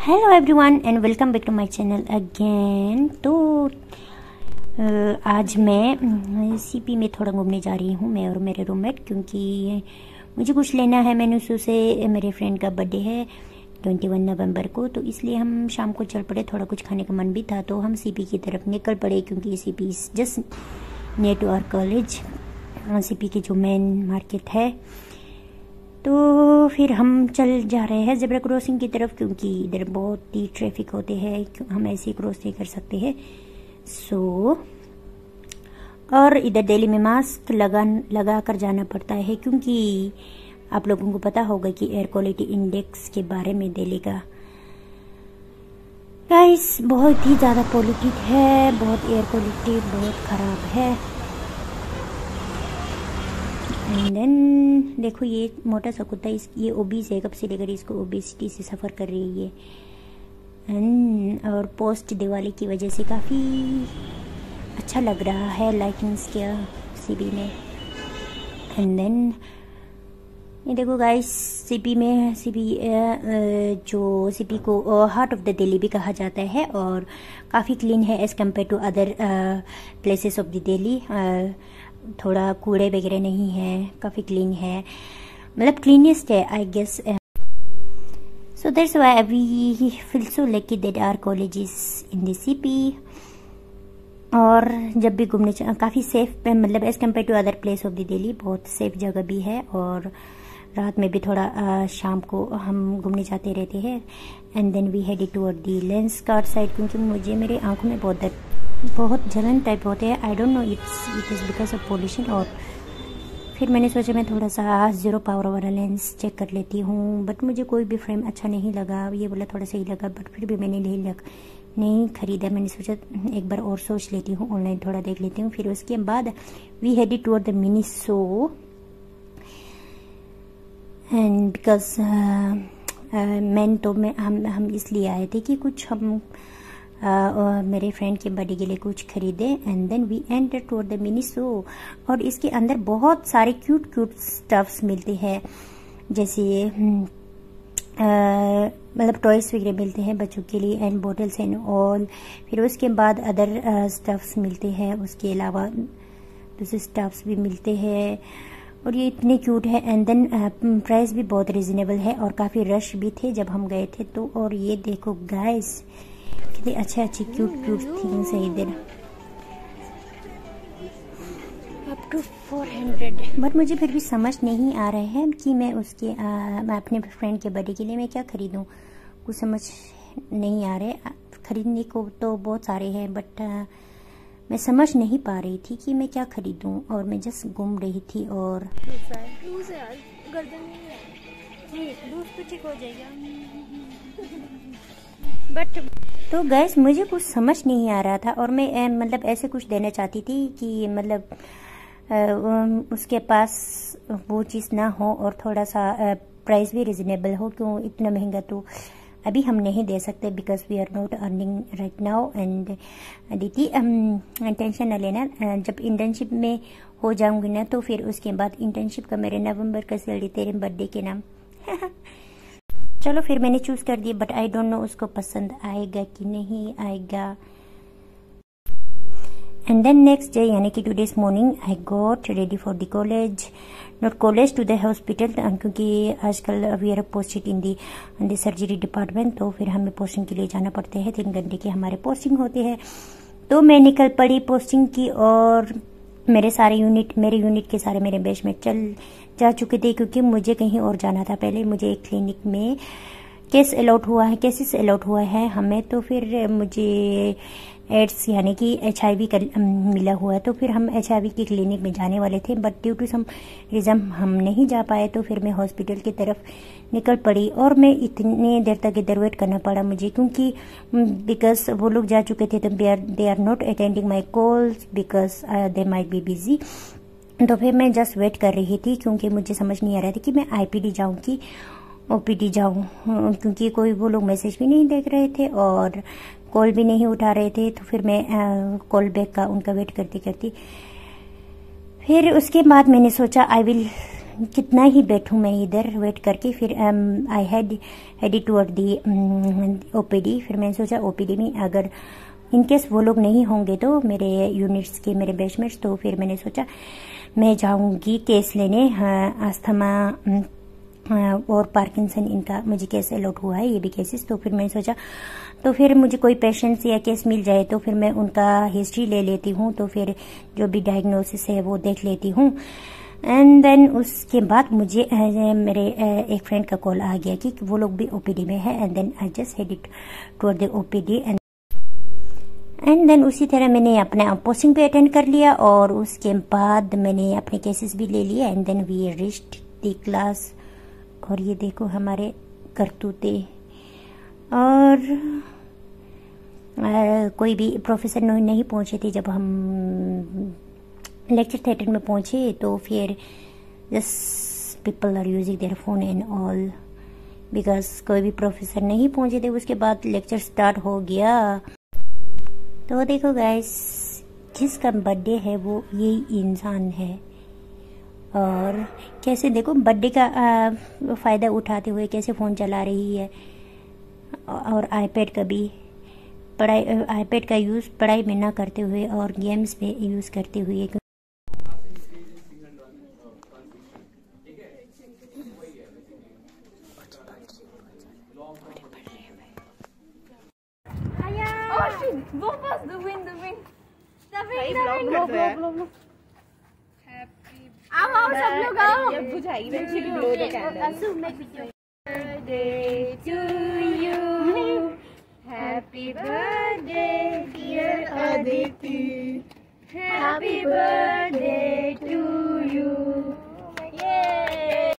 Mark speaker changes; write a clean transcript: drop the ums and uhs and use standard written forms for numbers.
Speaker 1: Hello everyone and welcome back to my channel again. तो आज मैं सीपी में थोड़ा घूमने जा रही हूँ, मैं और मेरे रूममेट, क्योंकि मुझे कुछ लेना है। मैंने से मेरे फ्रेंड का बर्थडे है 21 नवंबर को, तो इसलिए हम शाम को चल पड़े। थोड़ा कुछ खाने का मन भी था तो हम सीपी की तरफ निकल पड़े, क्योंकि CP is just near to our college. CP की जो मेन मार्केट है, तो फिर हम चल जा रहे हैं ज़ेब्रा क्रॉसिंग की तरफ, क्योंकि इधर बहुत ही ट्रैफिक होते हैं, हम ऐसे ही क्रॉस नहीं कर सकते हैं। और इधर दिल्ली में मास्क लगा कर जाना पड़ता है, क्योंकि आप लोगों को पता होगा कि एयर क्वालिटी इंडेक्स के बारे में दिल्ली का गाइस बहुत ही ज़्यादा पॉल्यूटेड है, बहुत एयर क्वालिटी बहुत ख़राब है। एंड देन देखो ये मोटा सा कुत्ता, ये ओबीस है, कब से लेकर इसको ओबेसिटी से सफ़र कर रही है। और पोस्ट दिवाली की वजह से काफ़ी अच्छा लग रहा है लाइटिंग्स क्या सीपी में। एंड देन ये देखो गाइस, सीपी को हार्ट ऑफ द दिल्ली भी कहा जाता है, और काफ़ी क्लीन है as compare to other places of the Delhi. थोड़ा कूड़े वगैरह नहीं है, काफ़ी क्लीन है, मतलब क्लीनेस्ट है I guess. So that's why we feel so lucky that our college is in the CP. और जब भी घूमने काफ़ी सेफ, मतलब as compare to other place of the Delhi बहुत सेफ जगह भी है। और रात में भी थोड़ा शाम को हम घूमने जाते रहते हैं। And then we headed toward the Lenskart side, क्योंकि मुझे मेरे आंखों में बहुत जलन टाइप होते हैं। I don't know it is because of pollution. और फिर मैंने सोचा मैं थोड़ा सा 0 पावर वाला लेंस चेक कर लेती हूँ, बट मुझे कोई भी फ्रेम अच्छा नहीं लगा। ये बोला थोड़ा सही लगा, बट फिर भी मैंने नहीं खरीदा। मैंने सोचा एक बार और सोच लेती हूँ, ऑनलाइन थोड़ा देख लेती हूँ। फिर उसके बाद we headed toward the Miniso, and because हम इसलिए आए थे कि कुछ हम मेरे फ्रेंड के बर्थडे के लिए कुछ खरीदे। And then we enter toward the Miniso, और इसके अंदर बहुत सारे क्यूट स्टफ्स मिलते हैं, जैसे मतलब टॉयस वगैरह मिलते हैं बच्चों के लिए, एंड बॉटल्स एंड ऑल। फिर उसके बाद अदर स्टफ्स मिलते हैं, उसके अलावा दूसरे स्टफ्स भी मिलते हैं, और ये इतने क्यूट है। एंड देन प्राइस भी बहुत रिजनेबल है, और काफ़ी रश भी थे जब हम गए थे तो। और ये देखो गाइस कितने अच्छे क्यूट थिंग्स है इधर, अप टू 400। बट मुझे फिर भी समझ नहीं आ रहा है कि मैं अपने फ्रेंड के बर्थडे के लिए मैं क्या खरीदूं। कुछ समझ नहीं आ रहे। खरीदने को तो बहुत सारे हैं, बट मैं समझ नहीं पा रही थी कि मैं क्या खरीदूं, और मैं जस्ट घूम रही थी। और बट तो गैस मुझे कुछ समझ नहीं आ रहा था, और मैं मतलब ऐसे कुछ देना चाहती थी कि मतलब उसके पास वो चीज़ ना हो, और थोड़ा सा प्राइस भी रिजनेबल हो। क्यों इतना महंगा तो अभी हम नहीं दे सकते, because we are not earning right now. And दीदी टेंशन न लेना, जब इंटर्नशिप में हो जाऊंगी ना, तो फिर उसके बाद इंटर्नशिप का मेरे नवंबर का सैलरी तेरे बर्थडे के नाम चलो फिर मैंने चूज कर दिया, बट आई डोंट नो उसको पसंद आएगा कि नहीं आएगा। एंड देन नेक्स्ट डे, यानी कि today's morning, I got ready for the college, not college to the hospital, क्योंकि आजकल we are posted in the surgery department, तो फिर हमें पोस्टिंग के लिए जाना पड़ते हैं। 3 घंटे के हमारे पोस्टिंग होते हैं। तो मैं निकल पड़ी पोस्टिंग की, और मेरे यूनिट के सारे मेरे बैचमेट जा चुके थे, क्योंकि मुझे कहीं और जाना था। पहले मुझे एक क्लिनिक में केसेस अलॉट हुआ है हमें, तो फिर मुझे एड्स यानी कि HIV का मिला हुआ है, तो फिर हम HIV की क्लिनिक में जाने वाले थे, but due to some reason हम नहीं जा पाए। तो फिर मैं हॉस्पिटल की तरफ निकल पड़ी, और मैं इतनी देर तक इधर वेट करना पड़ा मुझे, क्योंकि बिकॉज वो लोग जा चुके थे, तो they are not attending my calls because they might be busy. तो फिर मैं जस्ट वेट कर रही थी, क्योंकि मुझे समझ नहीं आ रहा था कि मैं IPD जाऊँ कि OPD जाऊँ, क्योंकि कोई वो लोग मैसेज भी नहीं देख रहे थे और कॉल भी नहीं उठा रहे थे। तो फिर मैं कॉल बैक का उनका वेट करती फिर उसके बाद मैंने सोचा आई विल कितना ही बैठूं मैं इधर वेट करके, फिर आई हेडेड टुवर्ड दी ओपीडी। फिर मैंने सोचा ओपीडी में अगर इनकेस वो लोग नहीं होंगे तो मेरे यूनिट्स के मेरे बैचमेट्स, तो फिर मैंने सोचा मैं जाऊंगी केस लेने। अस्थमा और पार्किंसन इनका मुझे केस अलॉट हुआ है, ये भी केसेस। तो फिर मैंने सोचा तो फिर मुझे कोई पेशेंट्स या केस मिल जाए तो फिर मैं उनका हिस्ट्री ले लेती हूँ, तो फिर जो भी डायग्नोसिस है वो देख लेती हूँ। एंड देन उसके बाद मुझे मेरे एक फ्रेंड का कॉल आ गया कि वो लोग भी ओपीडी में है। And then I just headed toward the OPD. And then उसी तरह मैंने अपना पोस्टिंग पे अटेंड कर लिया और उसके बाद मैंने अपने केसेस भी ले लिए। And then we reached the class. और ये देखो हमारे करतूते। और कोई भी प्रोफेसर नहीं पहुंचे थे जब हम लेक्चर थिएटर में पहुंचे, तो फिर just people are using their phone and all, because कोई भी प्रोफेसर नहीं पहुंचे थे। उसके बाद लेक्चर स्टार्ट हो गया। तो देखो गाइस, जिसका बर्थडे है वो यही इंसान है। और कैसे देखो बर्थडे का फ़ायदा उठाते हुए कैसे फ़ोन चला रही है, और आईपैड का भी आईपैड का यूज़ पढ़ाई में ना करते हुए और गेम्स में यूज़ करते हुए।
Speaker 2: आओ सब लोग आओ।
Speaker 3: ये बुझाई वैसे भी blow the candle. Birthday to you, happy birthday dear Aditi, happy birthday to you,